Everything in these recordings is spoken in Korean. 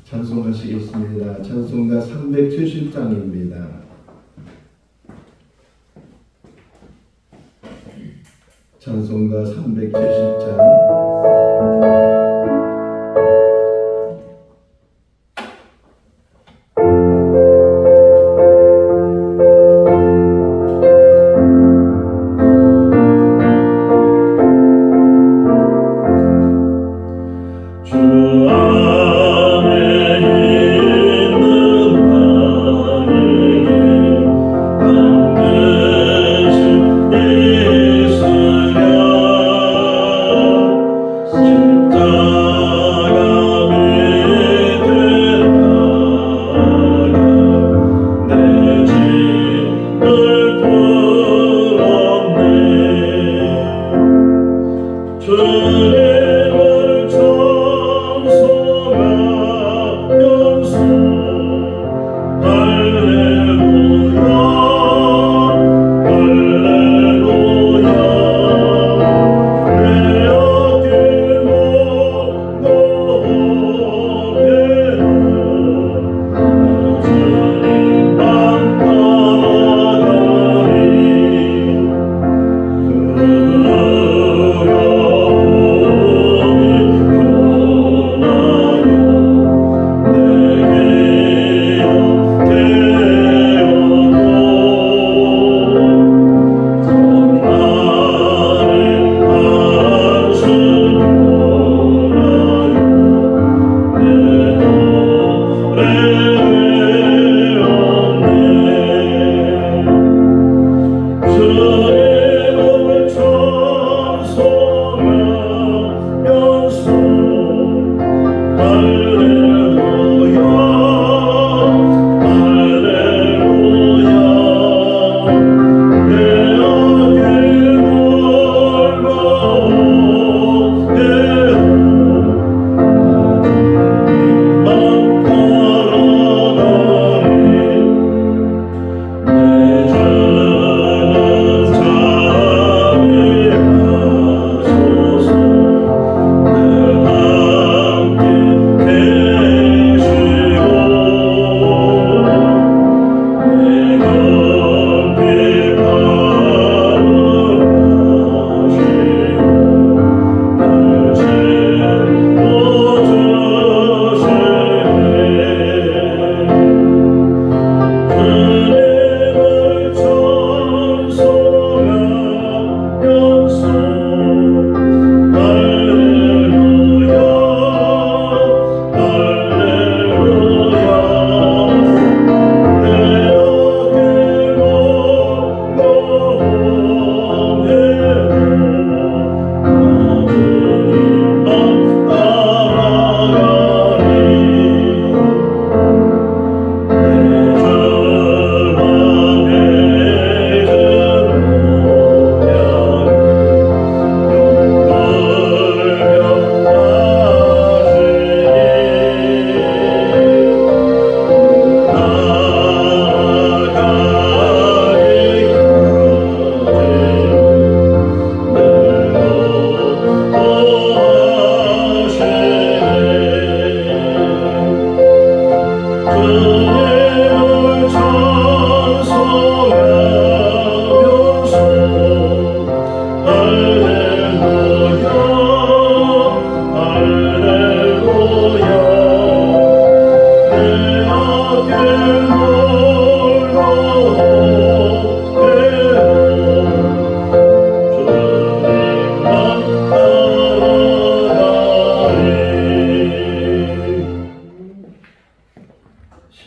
찬송하시겠습니다. 찬송가 370장입니다. 찬송가 370장.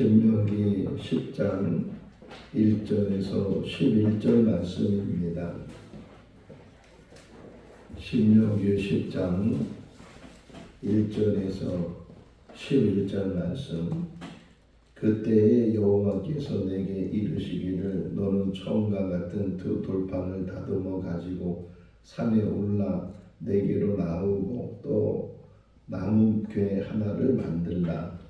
신명기 10장 1절에서 11절 말씀입니다. 신명기 10장 1절에서 11절 말씀. 그때에 여호와께서 내게 이르시기를 너는 처음과 같은 두 돌판을 다듬어 가지고 산에 올라 내게로 나오고 또 나무 궤 하나를 만들라.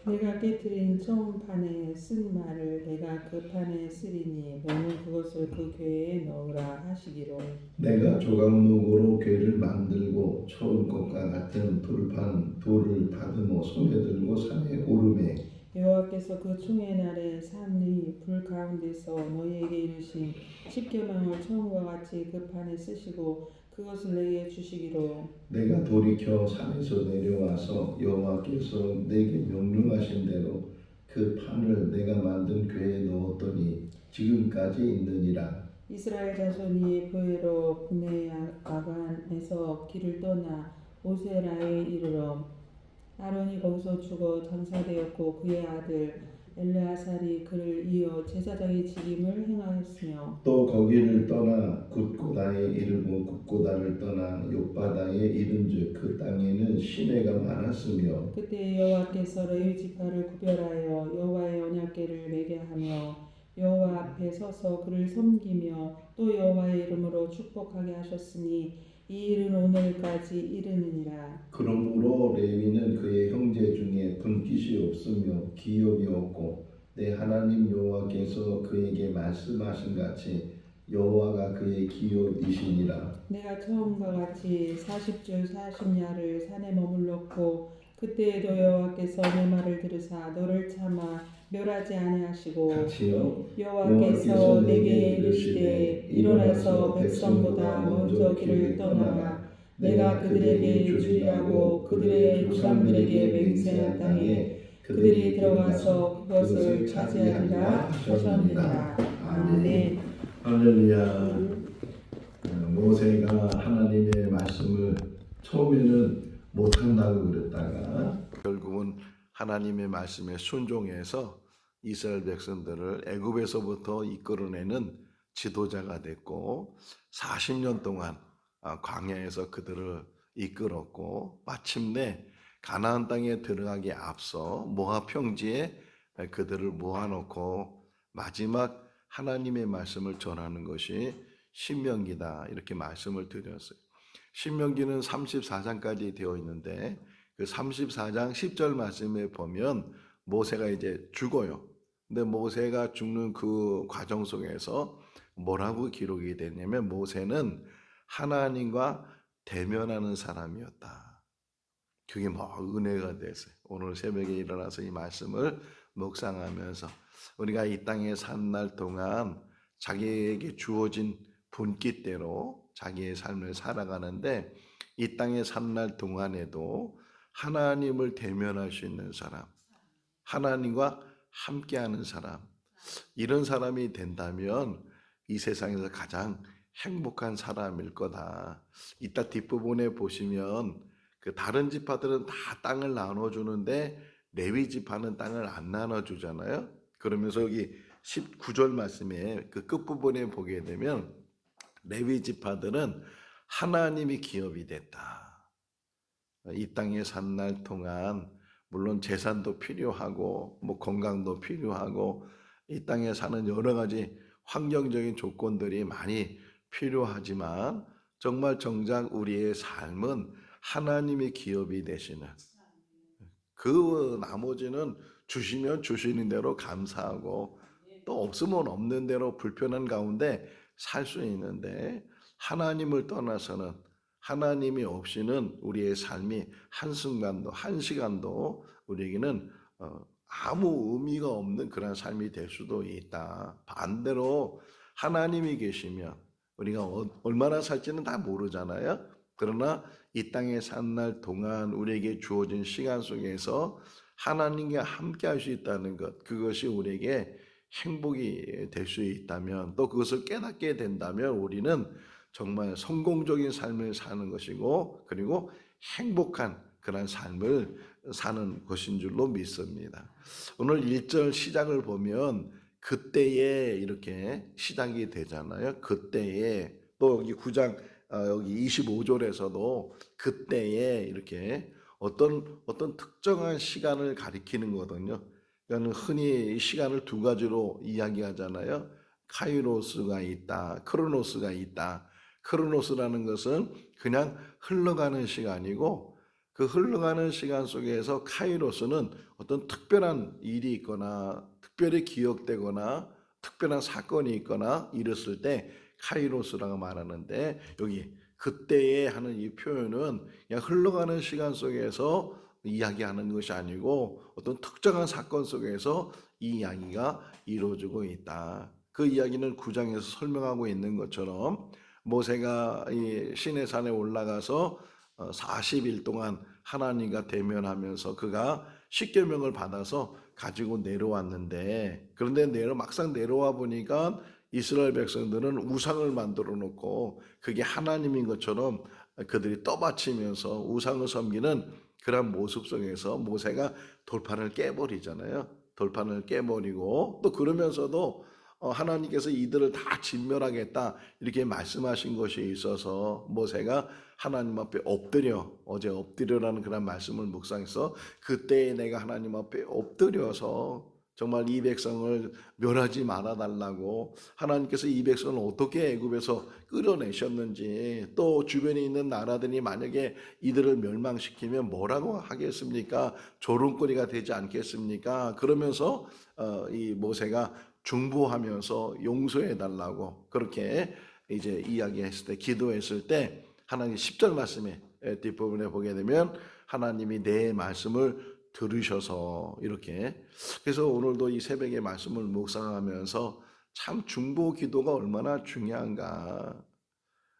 내가 깨트린 처음 판에 쓴 말을 내가 그 판에 쓰리니 너는 그것을 그 궤에 넣으라 하시기로. 내가 조각목으로 궤를 만들고 처음 것과 같은 돌판 돌을 다듬어 손에 들고 산에 여호와께서 그 총회 날에 산의 불 가운데서 너희에게 이르신 십계명을 처음과 같이 그 판에 쓰시고 그것을 내게 주시기로. 내가 돌이켜 산에서 내려와서 여호와께서 내게 명령하신 대로 그 판을 내가 만든 궤에 넣었더니 지금까지 있느니라. 이스라엘 자손이 부에로 브네아간에서 길을 떠나 모세라에 이르러 아론이 거기서 죽어 장사되었고 그의 아들 엘르아살이 그를 이어 제사장의 직임을 행하였으며 또 거기를 떠나 굿고다에 이르고 굿고다를 떠나 욥바다에 이른즉 그 땅에는 시내가 많았으며 그때 여호와께서 레위 지파를 구별하여 여호와의 언약궤를 매게 하며 여호와 앞에 서서 그를 섬기며 또 여호와의 이름으로 축복하게 하셨으니 이 일은 오늘까지 이르느니라. 그러므로 레위는 그의 형제 중에 분깃이 없으며 기업이 없고 내 하나님 여호와께서 그에게 말씀하신 같이 여호와가 그의 기업이시니라. 내가 처음과 같이 40주 40야를 산에 머물렀고 그때에도 여호와께서 내 말을 들으사 너를 참아 멸하지 아니하시고 같이요. 여호와께서 내게 이르시되 일어나서 백성보다 먼저 길을 떠나가 내가 그들에게 주리라고 그들의 조상들에게 맹세한 땅에 그들이 들어가서 그것을 차지하리라 하셨느니라. 아멘. 할렐루야. 모세가 하나님의 말씀을 처음에는 못한다고 그랬다가 결국은 하나님의 말씀에 순종해서 이스라엘 백성들을 애굽에서부터 이끌어내는 지도자가 됐고 40년 동안 광야에서 그들을 이끌었고 마침내 가나안 땅에 들어가기에 앞서 모압 평지에 그들을 모아놓고 마지막 하나님의 말씀을 전하는 것이 신명기다 이렇게 말씀을 드렸어요. 신명기는 34장까지 되어 있는데 그 34장 10절 말씀에 보면 모세가 이제 죽어요. 근데 모세가 죽는 그 과정 속에서 뭐라고 기록이 됐냐면 모세는 하나님과 대면하는 사람이었다. 그게 뭐 은혜가 됐어요. 오늘 새벽에 일어나서 이 말씀을 묵상하면서 우리가 이 땅에 산 날 동안 자기에게 주어진 분깃대로 자기의 삶을 살아가는데 이 땅에 산 날 동안에도 하나님을 대면할 수 있는 사람, 하나님과 함께하는 사람, 이런 사람이 된다면 이 세상에서 가장 행복한 사람일 거다. 이따 뒷부분에 보시면 그 다른 지파들은 다 땅을 나눠주는데 레위 지파는 땅을 안 나눠주잖아요. 그러면서 여기 19절 말씀에 그 끝부분에 보게 되면 레위 지파들은 하나님이 기업이 됐다. 이 땅에 산 날 동안 물론 재산도 필요하고 뭐 건강도 필요하고 이 땅에 사는 여러 가지 환경적인 조건들이 많이 필요하지만 정말 정작 우리의 삶은 하나님의 기업이 되시는 그 나머지는 주시면 주시는 대로 감사하고 또 없으면 없는 대로 불편한 가운데 살 수 있는데 하나님을 떠나서는 하나님이 없이는 우리의 삶이 한순간도 한 시간도 우리에게는 아무 의미가 없는 그런 삶이 될 수도 있다. 반대로 하나님이 계시면 우리가 얼마나 살지는 다 모르잖아요. 그러나 이 땅에 산 날 동안 우리에게 주어진 시간 속에서 하나님과 함께 할 수 있다는 것, 그것이 우리에게 행복이 될 수 있다면 또 그것을 깨닫게 된다면 우리는 정말 성공적인 삶을 사는 것이고 그리고 행복한 그런 삶을 사는 것인 줄로 믿습니다. 오늘 1절 시작을 보면 그때에 이렇게 시작이 되잖아요. 그때에 또 여기 9장 여기 25절에서도 그때에 이렇게 어떤 특정한 시간을 가리키는 거거든요. 그러니까 흔히 시간을 두 가지로 이야기하잖아요. 카이로스가 있다, 크로노스가 있다. 크로노스라는 것은 그냥 흘러가는 시간이고 그 흘러가는 시간 속에서 카이로스는 어떤 특별한 일이 있거나 특별히 기억되거나 특별한 사건이 있거나 이랬을 때 카이로스라고 말하는데 여기 그때에 하는 이 표현은 그냥 흘러가는 시간 속에서 이야기하는 것이 아니고 어떤 특정한 사건 속에서 이 이야기가 이루어지고 있다. 그 이야기는 9장에서 설명하고 있는 것처럼 모세가 이 시내산에 올라가서 40일 동안 하나님과 대면하면서 그가 십계명을 받아서 가지고 내려왔는데, 그런데 막상 내려와 보니까 이스라엘 백성들은 우상을 만들어 놓고 그게 하나님인 것처럼 그들이 떠받치면서 우상을 섬기는 그런 모습 속에서 모세가 돌판을 깨버리잖아요. 돌판을 깨버리고 또 그러면서도 하나님께서 이들을 다 진멸하겠다 이렇게 말씀하신 것이 있어서 모세가 하나님 앞에 엎드려, 어제 엎드려라는 그런 말씀을 묵상해서 그때 내가 하나님 앞에 엎드려서 정말 이 백성을 멸하지 말아 달라고, 하나님께서 이 백성을 어떻게 애굽에서 끌어내셨는지, 또 주변에 있는 나라들이 만약에 이들을 멸망시키면 뭐라고 하겠습니까? 조롱거리가 되지 않겠습니까? 그러면서 이 모세가 중보하면서 용서해 달라고 그렇게 이제 이야기했을 때, 기도했을 때 하나님 10절 말씀에 뒷부분에 보게 되면 하나님이 내 말씀을 들으셔서 이렇게, 그래서 오늘도 이 새벽에 말씀을 묵상하면서 참 중보 기도가 얼마나 중요한가.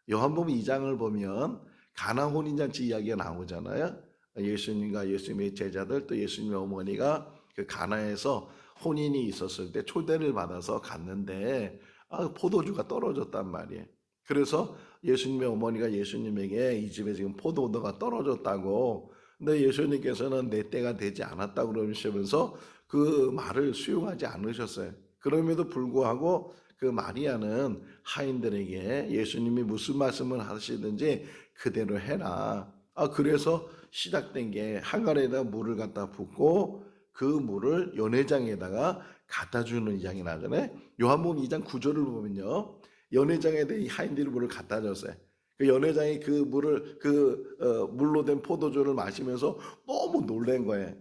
요한복음 2장을 보면 가나 혼인잔치 이야기가 나오잖아요. 예수님과 예수님의 제자들 또 예수님의 어머니가 그 가나에서 혼인이 있었을 때 초대를 받아서 갔는데 포도주가 떨어졌단 말이에요. 그래서 예수님의 어머니가 예수님에게 이 집에 지금 포도주가 떨어졌다고, 근데 예수님께서는 내 때가 되지 않았다고 그러시면서 그 말을 수용하지 않으셨어요. 그럼에도 불구하고 그 마리아는 하인들에게 예수님이 무슨 말씀을 하시든지 그대로 해라. 그래서 시작된 게 항아리에다 물을 갖다 붓고 그 물을 연회장에다가 갖다 주는 이야기 나잖아요. 요한복음 2장 9절을 보면요, 연회장에다 이 하인들이 물을 갖다 줬어요. 그 연회장이 그 물을 물로 된 포도주를 마시면서 너무 놀란 거예요.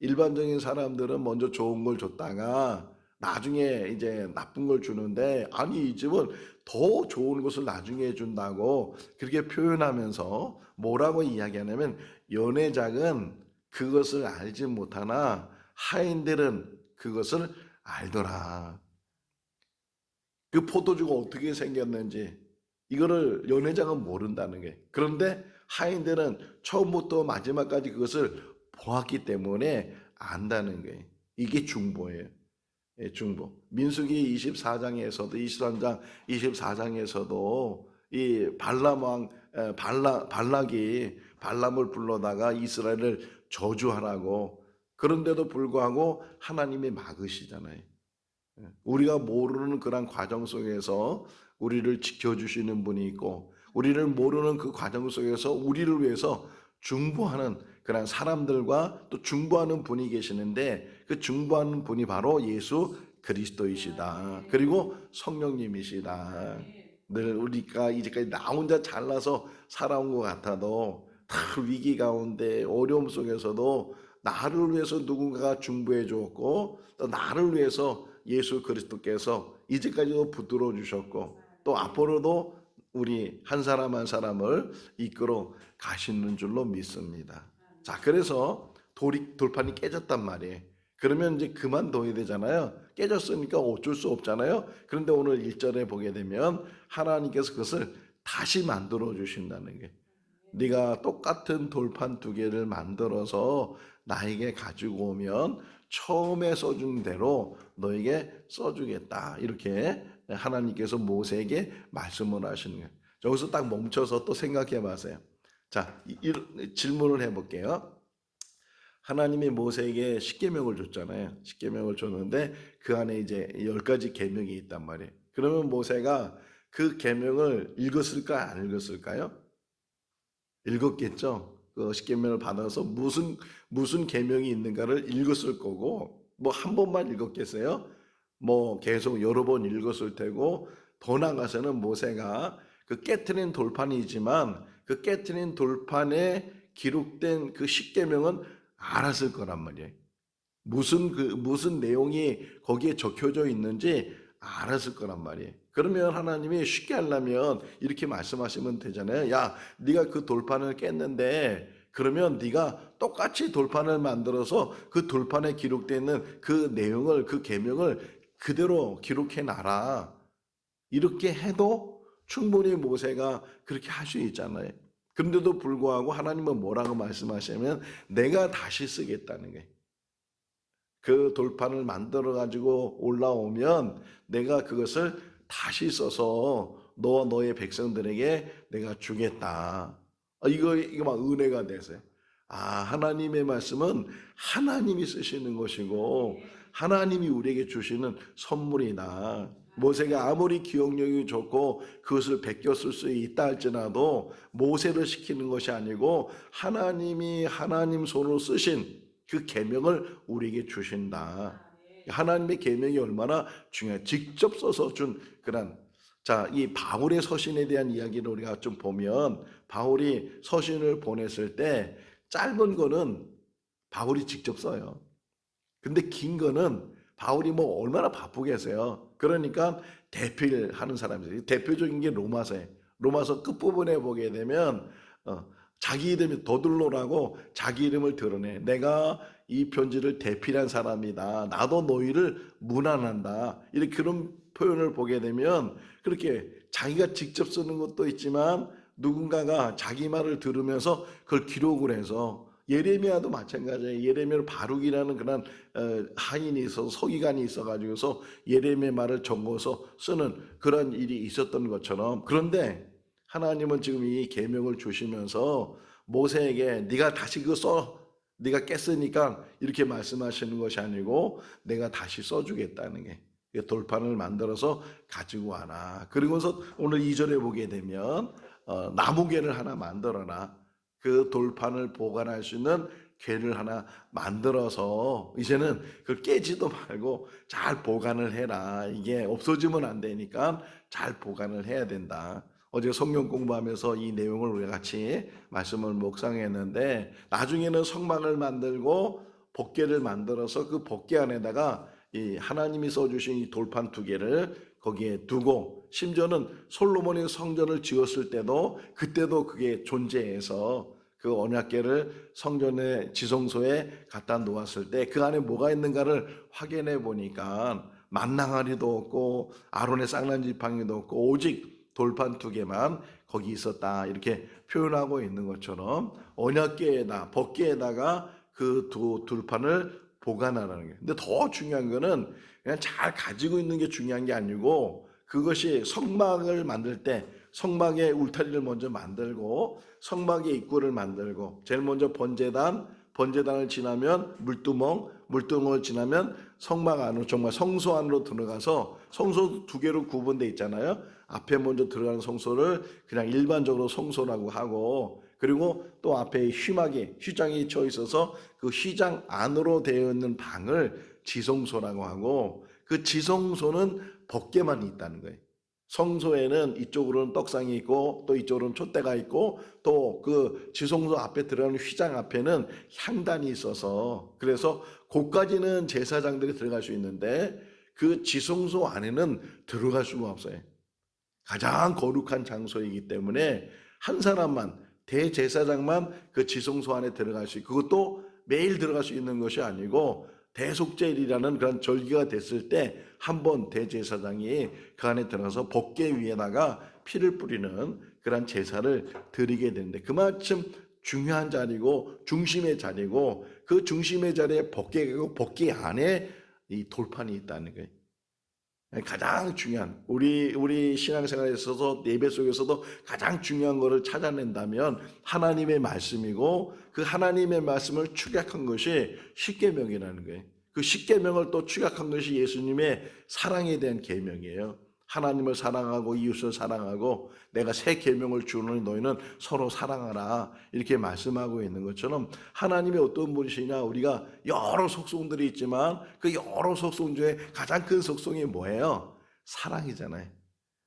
일반적인 사람들은 먼저 좋은 걸 줬다가 나중에 이제 나쁜 걸 주는데, 아니 이 집은 더 좋은 것을 나중에 준다고 그렇게 표현하면서 뭐라고 이야기하냐면, 연회장은 그것을 알지 못하나 하인들은 그것을 알더라. 그 포도주가 어떻게 생겼는지 이거를 연회장은 모른다는 게. 그런데 하인들은 처음부터 마지막까지 그것을 보았기 때문에 안다는 거예요. 이게 중보예요. 예, 중보. 민수기 24장에서도 23장 24장에서도 이 발람 왕 발락이 발람을 불러다가 이스라엘을 저주하라고, 그런데도 불구하고 하나님이 막으시잖아요. 우리가 모르는 그런 과정 속에서 우리를 지켜주시는 분이 있고, 우리를 모르는 그 과정 속에서 우리를 위해서 중보하는 그런 사람들과 또 중보하는 분이 계시는데, 그 중보하는 분이 바로 예수 그리스도이시다. 그리고 성령님이시다. 늘 우리가 이제까지 나 혼자 잘나서 살아온 것 같아도 다 위기 가운데 어려움 속에서도 나를 위해서 누군가가 중보해 주었고, 또 나를 위해서 예수 그리스도께서 이제까지도 붙들어 주셨고, 또 앞으로도 우리 한 사람 한 사람을 이끌어 가시는 줄로 믿습니다. 자, 그래서 돌판이 깨졌단 말이에요. 그러면 이제 그만둬야 되잖아요. 깨졌으니까 어쩔 수 없잖아요. 그런데 오늘 1절에 보게 되면 하나님께서 그것을 다시 만들어 주신다는 게, 네가 똑같은 돌판 2개를 만들어서 나에게 가지고 오면 처음에 써준 대로 너에게 써주겠다. 이렇게 하나님께서 모세에게 말씀을 하시는 거예요. 여기서 딱 멈춰서 또 생각해 보세요. 자, 질문을 해볼게요. 하나님이 모세에게 십계명을 줬잖아요. 십계명을 줬는데 그 안에 이제 10가지 계명이 있단 말이에요. 그러면 모세가 그 계명을 읽었을까 안 읽었을까요? 읽었겠죠. 그 십계명을 받아서 무슨 계명이 있는가를 읽었을 거고, 뭐 한 번만 읽었겠어요? 뭐 계속 여러 번 읽었을 테고, 더 나아가서는 모세가 그 깨트린 돌판이지만 그 깨트린 돌판에 기록된 그 십계명은 알았을 거란 말이에요. 무슨 내용이 거기에 적혀져 있는지 알았을 거란 말이에요. 그러면 하나님이 쉽게 하려면 이렇게 말씀하시면 되잖아요. 야, 네가 그 돌판을 깼는데 그러면 네가 똑같이 돌판을 만들어서 그 돌판에 기록되어 있는 그 내용을, 그 계명을 그대로 기록해 놔라. 이렇게 해도 충분히 모세가 그렇게 할 수 있잖아요. 그런데도 불구하고 하나님은 뭐라고 말씀하시냐면 내가 다시 쓰겠다는 거예요. 그 돌판을 만들어 가지고 올라오면 내가 그것을 다시 써서 너와 너의 백성들에게 내가 주겠다. 이거 막 은혜가 되세요. 하나님의 말씀은 하나님이 쓰시는 것이고 하나님이 우리에게 주시는 선물이다. 모세가 아무리 기억력이 좋고 그것을 베껴 쓸 수 있다 할지라도 모세를 시키는 것이 아니고 하나님이 하나님 손으로 쓰신 그 계명을 우리에게 주신다. 하나님의 계명이 얼마나 중요해. 직접 써서 준 그런. 자, 이 바울의 서신에 대한 이야기를 우리가 좀 보면 바울이 서신을 보냈을 때 짧은 거는 바울이 직접 써요. 근데 긴 거는 바울이 뭐 얼마나 바쁘겠어요. 그러니까 대필하는 사람들이 대표적인 게 로마서예요. 로마서 끝부분에 보게 되면 자기 이름이 더들로라고 자기 이름을 드러내. 내가 이 편지를 대필한 사람이다. 나도 너희를 문안한다. 이렇게 그런 표현을 보게 되면 그렇게 자기가 직접 쓰는 것도 있지만 누군가가 자기 말을 들으면서 그걸 기록을 해서 예레미야도 마찬가지예요. 예레미야는 바룩이라는 그런 하인이 있어서 서기관이 있어가지고서 예레미야 말을 적어서 쓰는 그런 일이 있었던 것처럼 그런데 하나님은 지금 이 계명을 주시면서 모세에게 네가 다시 그거 써 네가 깼으니까 이렇게 말씀하시는 것이 아니고 내가 다시 써주겠다는 게 돌판을 만들어서 가지고 와라. 그리고서 오늘 2절에 보게 되면 나무괴를 하나 만들어라. 그 돌판을 보관할 수 있는 괴를 하나 만들어서 이제는 그걸 깨지도 말고 잘 보관을 해라. 이게 없어지면 안 되니까 잘 보관을 해야 된다. 어제 성경 공부하면서 이 내용을 우리가 같이 말씀을 묵상했는데 나중에는 성막을 만들고 법궤를 만들어서 그 법궤 안에다가 이 하나님이 써주신 이 돌판 2개를 거기에 두고 심지어는 솔로몬이 성전을 지었을 때도 그때도 그게 존재해서 그 언약궤를 성전의 지성소에 갖다 놓았을 때 그 안에 뭐가 있는가를 확인해 보니까 만낭아리도 없고 아론의 쌍난 지팡이도 없고 오직 돌판 2개만 거기 있었다 이렇게 표현하고 있는 것처럼 언약궤에다 법궤에다가 그 두 돌판을 보관하라는 거예요. 근데 더 중요한 거는 그냥 잘 가지고 있는 게 중요한 게 아니고 그것이 성막을 만들 때 성막의 울타리를 먼저 만들고 성막의 입구를 만들고 제일 먼저 번제단을 지나면 물두멍을 지나면 성막 안으로 정말 성소 안으로 들어가서 성소 2개로 구분되어 있잖아요. 앞에 먼저 들어가는 성소를 그냥 일반적으로 성소라고 하고 그리고 또 앞에 휘장이 쳐 있어서 그 휘장 안으로 되어 있는 방을 지성소라고 하고 그 지성소는 법궤만 있다는 거예요. 성소에는 이쪽으로는 떡상이 있고 또 이쪽으로는 촛대가 있고 또 그 지성소 앞에 들어가는 휘장 앞에는 향단이 있어서 그래서 거기까지는 제사장들이 들어갈 수 있는데 그 지성소 안에는 들어갈 수가 없어요. 가장 거룩한 장소이기 때문에 한 사람만 대제사장만 그 지성소 안에 들어갈 수 있고 그것도 매일 들어갈 수 있는 것이 아니고 대속죄일이라는 그런 절기가 됐을 때 한 번 대제사장이 그 안에 들어가서 법궤 위에다가 피를 뿌리는 그런 제사를 드리게 되는데 그만큼 중요한 자리고 중심의 자리고 그 중심의 자리에 법궤가 법궤 안에 이 돌판이 있다는 거예요. 가장 중요한 우리 신앙생활에 있어서 예배 속에서도 가장 중요한 것을 찾아낸다면 하나님의 말씀이고 그 하나님의 말씀을 축약한 것이 십계명이라는 거예요. 그 십계명을 또 축약한 것이 예수님의 사랑에 대한 계명이에요. 하나님을 사랑하고 이웃을 사랑하고 내가 새 계명을 주노니 너희는 서로 사랑하라 이렇게 말씀하고 있는 것처럼 하나님이 어떤 분이시냐 우리가 여러 속성들이 있지만 그 여러 속성 중에 가장 큰 속성이 뭐예요? 사랑이잖아요.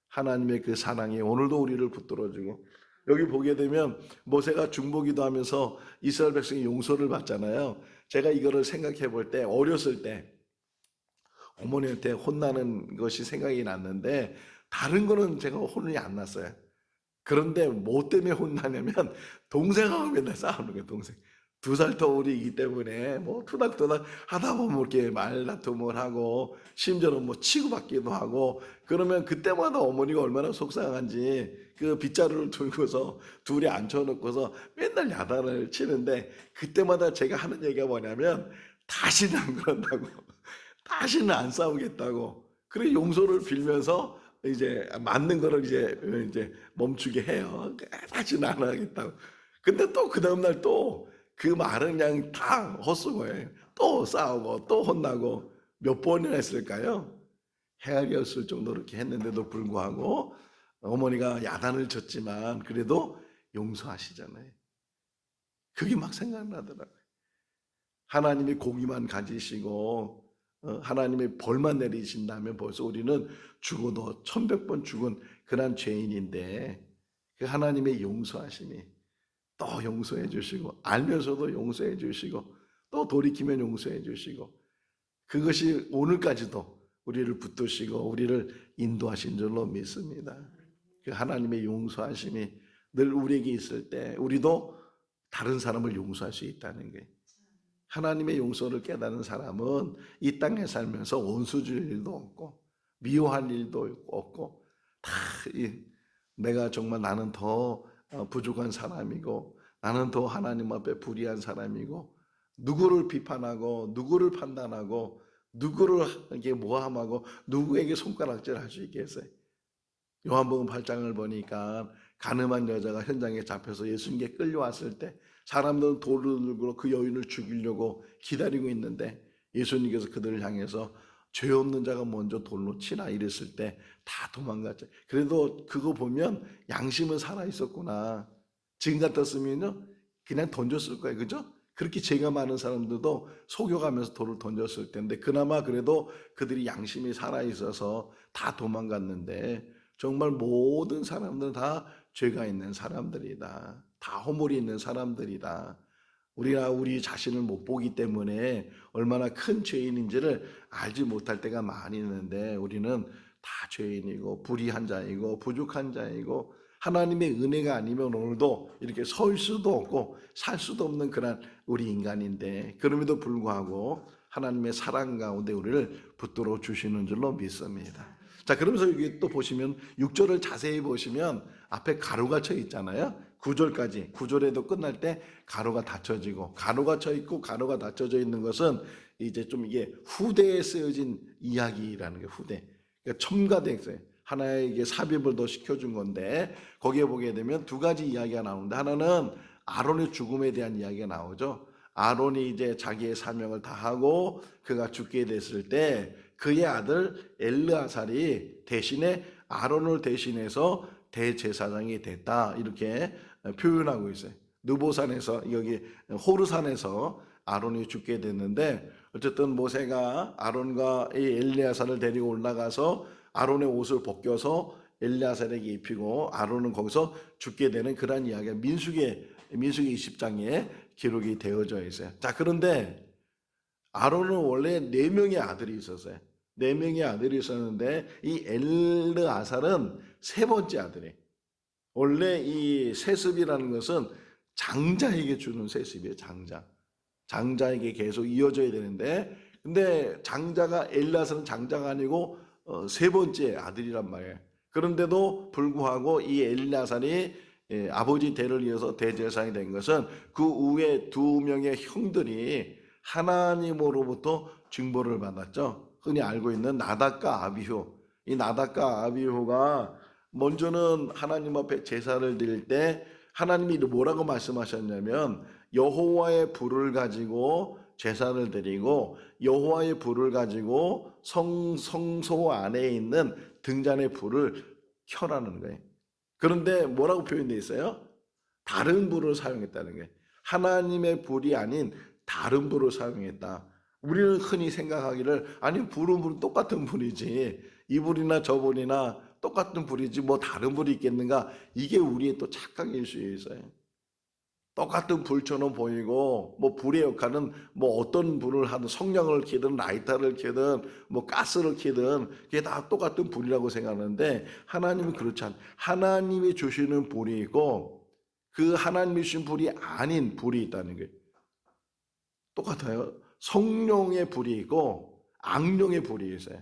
하나님의 그 사랑이 오늘도 우리를 붙들어주고 여기 보게 되면 모세가 중보기도 하면서 이스라엘 백성이 용서를 받잖아요. 제가 이거를 생각해 볼 때 어렸을 때 어머니한테 혼나는 것이 생각이 났는데 다른 거는 제가 혼이 안 났어요. 그런데 뭐 때문에 혼나냐면 동생하고 맨날 싸우는 거예요. 동생. 2살 더 어리기 때문에 뭐 투닥투닥 하다 보면 이렇게 말다툼을 하고 심지어는 뭐 치고받기도 하고 그러면 그때마다 어머니가 얼마나 속상한지 그 빗자루를 들고서 둘이 앉혀놓고서 맨날 야단을 치는데 그때마다 제가 하는 얘기가 뭐냐면 다시는 안 그런다고 다시는 안 싸우겠다고 그래 용서를 빌면서 이제 맞는 거를 이제 멈추게 해요. 다시는 안 하겠다고. 근데 또 그 다음날 또 그 말은 그냥 다 헛수고예요. 또 싸우고 또 혼나고 몇 번이나 했을까요? 헤아렸을 정도로 이렇게 했는데도 불구하고 어머니가 야단을 쳤지만 그래도 용서하시잖아요. 그게 막 생각나더라고요. 하나님이 공의만 가지시고 하나님의 벌만 내리신다면 벌써 우리는 죽어도 1,100번 죽은 그런 죄인인데 그 하나님의 용서하심이 또 용서해 주시고 알면서도 용서해 주시고 또 돌이키면 용서해 주시고 그것이 오늘까지도 우리를 붙드시고 우리를 인도하신 줄로 믿습니다. 그 하나님의 용서하심이 늘 우리에게 있을 때 우리도 다른 사람을 용서할 수 있다는 거예요. 하나님의 용서를 깨닫는 사람은 이 땅에 살면서 원수 줄 일도 없고 미워할 일도 없고 다 내가 정말 나는 더 부족한 사람이고 나는 더 하나님 앞에 불의한 사람이고 누구를 비판하고 누구를 판단하고 누구를 이게 모함하고 누구에게 손가락질할 수 있겠어요. 요한복음 8장을 보니까 가늠한 여자가 현장에 잡혀서 예수님께 끌려왔을 때 사람들은 돌을 들고 그 여인을 죽이려고 기다리고 있는데 예수님께서 그들을 향해서 죄 없는 자가 먼저 돌로 치라 이랬을 때 다 도망갔죠. 그래도 그거 보면 양심은 살아 있었구나. 지금 같았으면요 그냥 던졌을 거예요. 그죠? 그렇게 죄가 많은 사람들도 속여가면서 돌을 던졌을 텐데 그나마 그래도 그들이 양심이 살아 있어서 다 도망갔는데 정말 모든 사람들은 다 죄가 있는 사람들이다. 다 허물이 있는 사람들이다. 우리가 우리 자신을 못 보기 때문에 얼마나 큰 죄인인지를 알지 못할 때가 많이 있는데 우리는 다 죄인이고 불의한 자이고 부족한 자이고 하나님의 은혜가 아니면 오늘도 이렇게 설 수도 없고 살 수도 없는 그런 우리 인간인데 그럼에도 불구하고 하나님의 사랑 가운데 우리를 붙들어 주시는 줄로 믿습니다. 자, 그러면서 여기 또 보시면 6절을 자세히 보시면 앞에 가로가 쳐 있잖아요. 9절까지 9절에도 끝날 때 가로가 닫혀지고 가로가 쳐 있고 가로가 닫혀져 있는 것은 이제 좀 이게 후대에 쓰여진 이야기라는 게 후대. 그러니까 첨가됐어요. 하나의 이게 삽입을 더 시켜준 건데 거기에 보게 되면 2가지 이야기가 나오는데 하나는 아론의 죽음에 대한 이야기가 나오죠. 아론이 이제 자기의 사명을 다하고 그가 죽게 됐을 때 그의 아들 엘르아살이 대신에 아론을 대신해서 대제사장이 됐다 이렇게 표현하고 있어요. 느보산에서 여기 호르산에서 아론이 죽게 됐는데 어쨌든 모세가 아론과 이 엘르아살을 데리고 올라가서 아론의 옷을 벗겨서 엘르아살에게 입히고 아론은 거기서 죽게 되는 그런 이야기가 민수기 20장에 기록이 되어져 있어요. 자, 그런데 아론은 원래 4명의 아들이 있었어요. 4명의 아들이 있었는데 이 엘르아살은 3번째 아들이에요. 원래 이 세습이라는 것은 장자에게 주는 세습이에요. 장자에게 계속 이어져야 되는데 근데 장자가 엘르아살은 장자가 아니고 3번째 아들이란 말이에요. 그런데도 불구하고 이 엘르아살이 아버지 대를 이어서 대제사장이 된 것은 그 후에 2명의 형들이 하나님으로부터 징벌을 받았죠. 흔히 알고 있는 나답과 아비후. 이 나답과 아비후가 먼저는 하나님 앞에 제사를 드릴 때 하나님이 뭐라고 말씀하셨냐면 여호와의 불을 가지고 제사를 드리고 여호와의 불을 가지고 성소 안에 있는 등잔의 불을 켜라는 거예요. 그런데 뭐라고 표현되어 있어요? 다른 불을 사용했다는 거예요. 하나님의 불이 아닌 다른 불을 사용했다. 우리는 흔히 생각하기를 아니 불은 똑같은 불이지 이 불이나 저 불이나 똑같은 불이지 뭐 다른 불이 있겠는가 이게 우리의 또 착각일 수 있어요. 똑같은 불처럼 보이고 뭐 불의 역할은 뭐 어떤 불을 하든 성냥을 켜든 라이터를 켜든 뭐 가스를 켜든 그게 다 똑같은 불이라고 생각하는데 하나님은 그렇지 않아요. 하나님이 주시는 불이 있고 그 하나님이 주신 불이 아닌 불이 있다는 거예요. 똑같아요. 성령의 불이 있고 악령의 불이 있어요.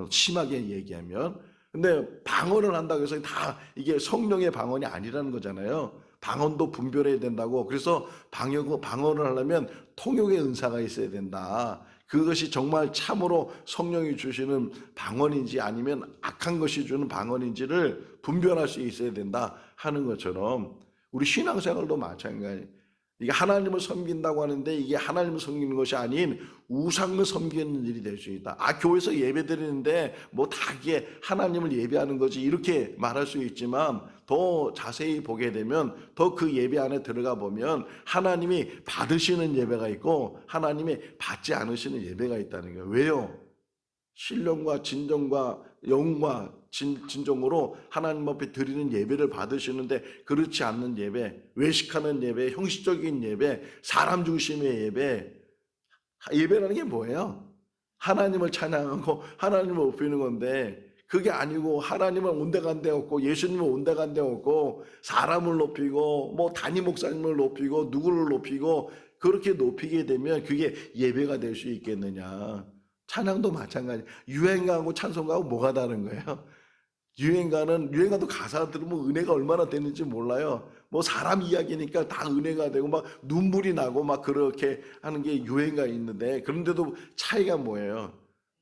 심하게 얘기하면. 근데 방언을 한다고 해서 다 이게 성령의 방언이 아니라는 거잖아요. 방언도 분별해야 된다고. 그래서 방언을 하려면 통역의 은사가 있어야 된다. 그것이 정말 참으로 성령이 주시는 방언인지 아니면 악한 것이 주는 방언인지를 분별할 수 있어야 된다 하는 것처럼 우리 신앙생활도 마찬가지예요. 이게 하나님을 섬긴다고 하는데 이게 하나님을 섬기는 것이 아닌 우상을 섬기는 일이 될 수 있다. 교회에서 예배 드리는데 뭐 다 이게 하나님을 예배하는 거지 이렇게 말할 수 있지만 더 자세히 보게 되면 더 그 예배 안에 들어가 보면 하나님이 받으시는 예배가 있고 하나님이 받지 않으시는 예배가 있다는 거예요. 왜요? 신령과 진정과 영과 진정으로 하나님 앞에 드리는 예배를 받으시는데 그렇지 않는 예배, 외식하는 예배, 형식적인 예배, 사람 중심의 예배, 예배라는 게 뭐예요? 하나님을 찬양하고 하나님을 높이는 건데 그게 아니고 하나님은 온데간데 없고 예수님은 온데간데 없고 사람을 높이고 뭐 단임 목사님을 높이고 누구를 높이고 그렇게 높이게 되면 그게 예배가 될 수 있겠느냐. 찬양도 마찬가지. 유행가하고 찬송가하고 뭐가 다른 거예요? 유행가도 가사 들으면 은혜가 얼마나 되는지 몰라요. 뭐 사람 이야기니까 다 은혜가 되고 막 눈물이 나고 막 그렇게 하는 게 유행가 있는데 그런데도 차이가 뭐예요?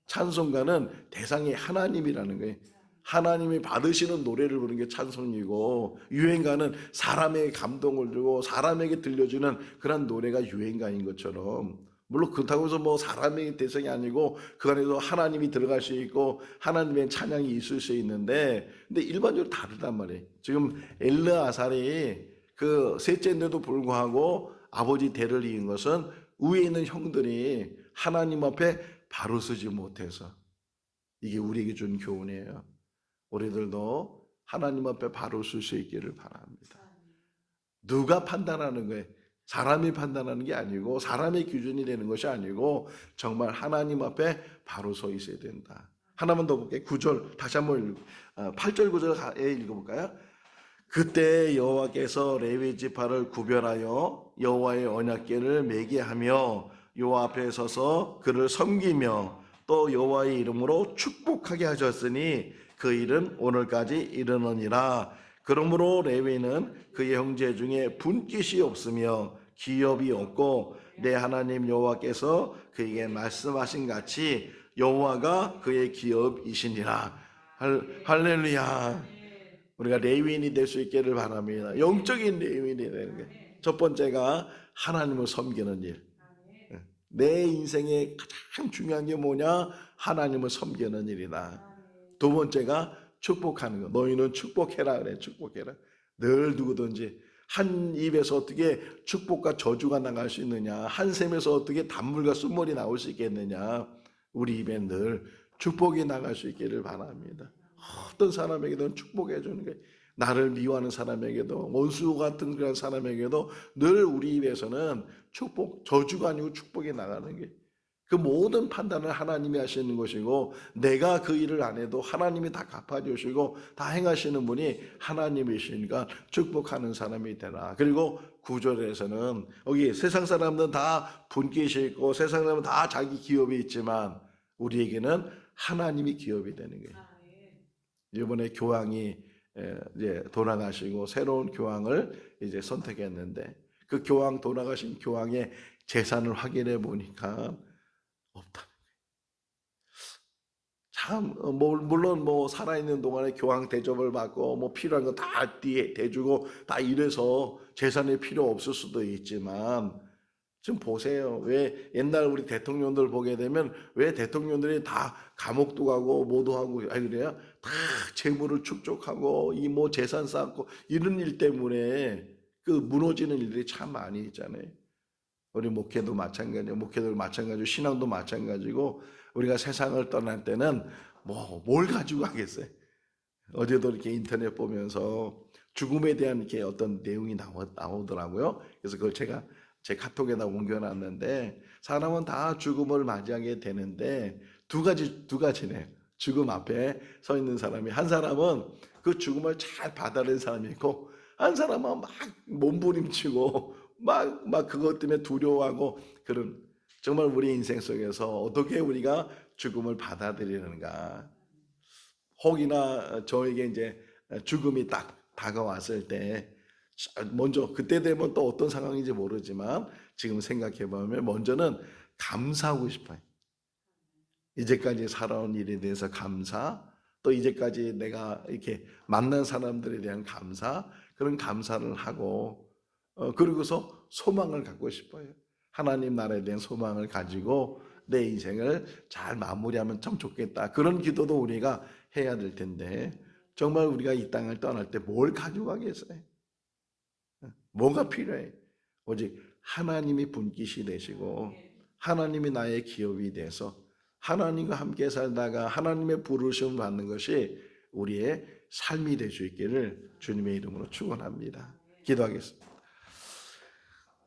찬송가는 대상이 하나님이라는 거예요. 하나님이 받으시는 노래를 부르는 게 찬송이고 유행가는 사람에게 감동을 주고 사람에게 들려주는 그런 노래가 유행가인 것처럼 물론 그렇다고 해서 뭐 사람의 대상이 아니고 그 안에서 하나님이 들어갈 수 있고 하나님의 찬양이 있을 수 있는데 근데 일반적으로 다르단 말이에요. 지금 엘르아살이 그 셋째인데도 불구하고 아버지 대를 이은 것은 위에 있는 형들이 하나님 앞에 바로 서지 못해서 이게 우리에게 준 교훈이에요. 우리들도 하나님 앞에 바로 설 수 있기를 바랍니다. 누가 판단하는 거예요? 사람이 판단하는 게 아니고 사람의 기준이 되는 것이 아니고 정말 하나님 앞에 바로 서 있어야 된다. 하나만 더 볼게요. 9절 다시 한번 8절 9절 읽어볼까요? 그때 여호와께서 레위 지파를 구별하여 여호와의 언약궤를 매게 하며 여호와 앞에 서서 그를 섬기며 또 여호와의 이름으로 축복하게 하셨으니 그 일은 오늘까지 이르느니라. 그러므로 레위는 그의 형제 중에 분깃이 없으며 기업이 없고 내 하나님 여호와께서 그에게 말씀하신 같이 여호와가 그의 기업이시니라. 할렐루야. 우리가 레위인이 될 수 있기를 바랍니다. 영적인 레위인이 되는 거예요. 첫 번째가 하나님을 섬기는 일. 내 인생에 가장 중요한 게 뭐냐? 하나님을 섬기는 일이다. 두 번째가 축복하는 거. 너희는 축복해라 그래. 축복해라. 늘 누구든지 한 입에서 어떻게 축복과 저주가 나갈 수 있느냐? 한 샘에서 어떻게 단물과 순물이 나올 수 있겠느냐? 우리 입에 늘 축복이 나갈 수 있기를 바랍니다. 어떤 사람에게도 축복해 주는 게 나를 미워하는 사람에게도 원수 같은 그런 사람에게도 늘 우리 입에서는 축복, 저주가 아니고 축복이 나가는 게 그 모든 판단을 하나님이 하시는 것이고 내가 그 일을 안 해도 하나님이 다 갚아주시고 다 행하시는 분이 하나님이시니까 축복하는 사람이 되라. 그리고 9절에서는 여기 세상 사람들은 다 분깃이 있고 세상 사람은 다 자기 기업이 있지만 우리에게는 하나님이 기업이 되는 거예요. 이번에 교황이 이제 돌아가시고 새로운 교황을 이제 선택했는데 그 교황 돌아가신 교황의 재산을 확인해 보니까 없다는 거예요. 참 물론 뭐 살아있는 동안에 교황 대접을 받고 뭐 필요한 거 다 대주고 다 이래서 재산이 필요 없을 수도 있지만 지금 보세요. 왜 옛날 우리 대통령들 보게 되면 왜 대통령들이 다 감옥도 가고 뭐도 하고 그래요? 다 재물을 축적하고 이 뭐 재산 쌓고 이런 일 때문에 그 무너지는 일들이 참 많이 있잖아요. 우리 목회도 마찬가지고 목회도 마찬가지고 신앙도 마찬가지고 우리가 세상을 떠날 때는 뭐 뭘 가지고 가겠어요. 어제도 이렇게 인터넷 보면서 죽음에 대한 이렇게 어떤 내용이 나오더라고요. 그래서 그걸 제가 제 카톡에다 옮겨놨는데 사람은 다 죽음을 맞이하게 되는데 두 가지네요. 죽음 앞에 서 있는 사람이 한 사람은 그 죽음을 잘 받아들인 사람이 있고 한 사람은 막 몸부림치고 막 그것 때문에 두려워하고 그런 정말 우리 인생 속에서 어떻게 우리가 죽음을 받아들이는가. 혹이나 저에게 이제 죽음이 딱 다가왔을 때 먼저 그때 되면 또 어떤 상황인지 모르지만 지금 생각해 보면 먼저는 감사하고 싶어요. 이제까지 살아온 일에 대해서 감사, 또 이제까지 내가 이렇게 만난 사람들에 대한 감사, 그런 감사를 하고 그리고서 소망을 갖고 싶어요. 하나님 나라에 대한 소망을 가지고 내 인생을 잘 마무리하면 참 좋겠다. 그런 기도도 우리가 해야 될 텐데 정말 우리가 이 땅을 떠날 때 뭘 가져가겠어요? 뭐가 필요해? 오직 하나님이 분깃이 되시고 하나님이 나의 기업이 돼서 하나님과 함께 살다가 하나님의 부르심을 받는 것이 우리의 삶이 될 수 있기를 주님의 이름으로 축원합니다. 기도하겠습니다.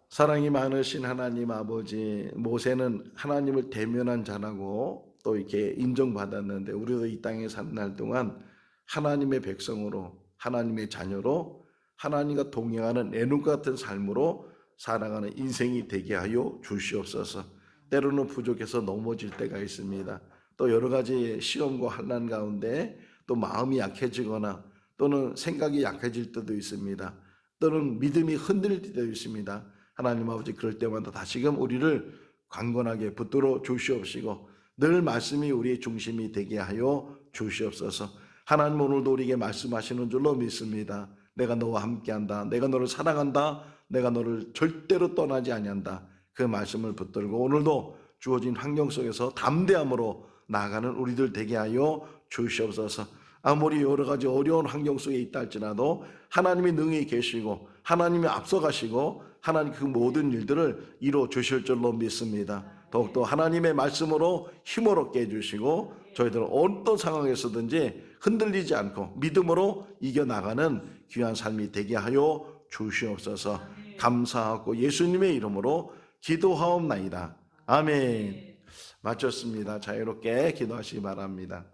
사랑이 많으신 하나님 아버지, 모세는 하나님을 대면한 자라고 또 이렇게 인정받았는데 우리도 이 땅에 사는 날 동안 하나님의 백성으로 하나님의 자녀로 하나님과 동행하는 애누 같은 삶으로 살아가는 인생이 되게 하여 주시옵소서. 때로는 부족해서 넘어질 때가 있습니다. 또 여러 가지 시험과 환난 가운데 또 마음이 약해지거나 또는 생각이 약해질 때도 있습니다. 또는 믿음이 흔들릴 때도 있습니다. 하나님 아버지 그럴 때마다 다시금 우리를 강건하게 붙들어 주시옵시고 늘 말씀이 우리의 중심이 되게 하여 주시옵소서. 하나님 오늘도 우리에게 말씀하시는 줄로 믿습니다. 내가 너와 함께한다. 내가 너를 사랑한다. 내가 너를 절대로 떠나지 아니한다. 그 말씀을 붙들고 오늘도 주어진 환경 속에서 담대함으로 나아가는 우리들 되게 하여 주시옵소서. 아무리 여러 가지 어려운 환경 속에 있다 할지라도 하나님이 능히 계시고 하나님이 앞서가시고 하나님 그 모든 일들을 이루어 주실 줄로 믿습니다. 더욱더 하나님의 말씀으로 힘을 얻게 해주시고 저희들은 어떤 상황에서든지 흔들리지 않고 믿음으로 이겨나가는 귀한 삶이 되게 하여 주시옵소서. 감사하고 예수님의 이름으로 기도하옵나이다. 아멘. 마쳤습니다. 자유롭게 기도하시기 바랍니다.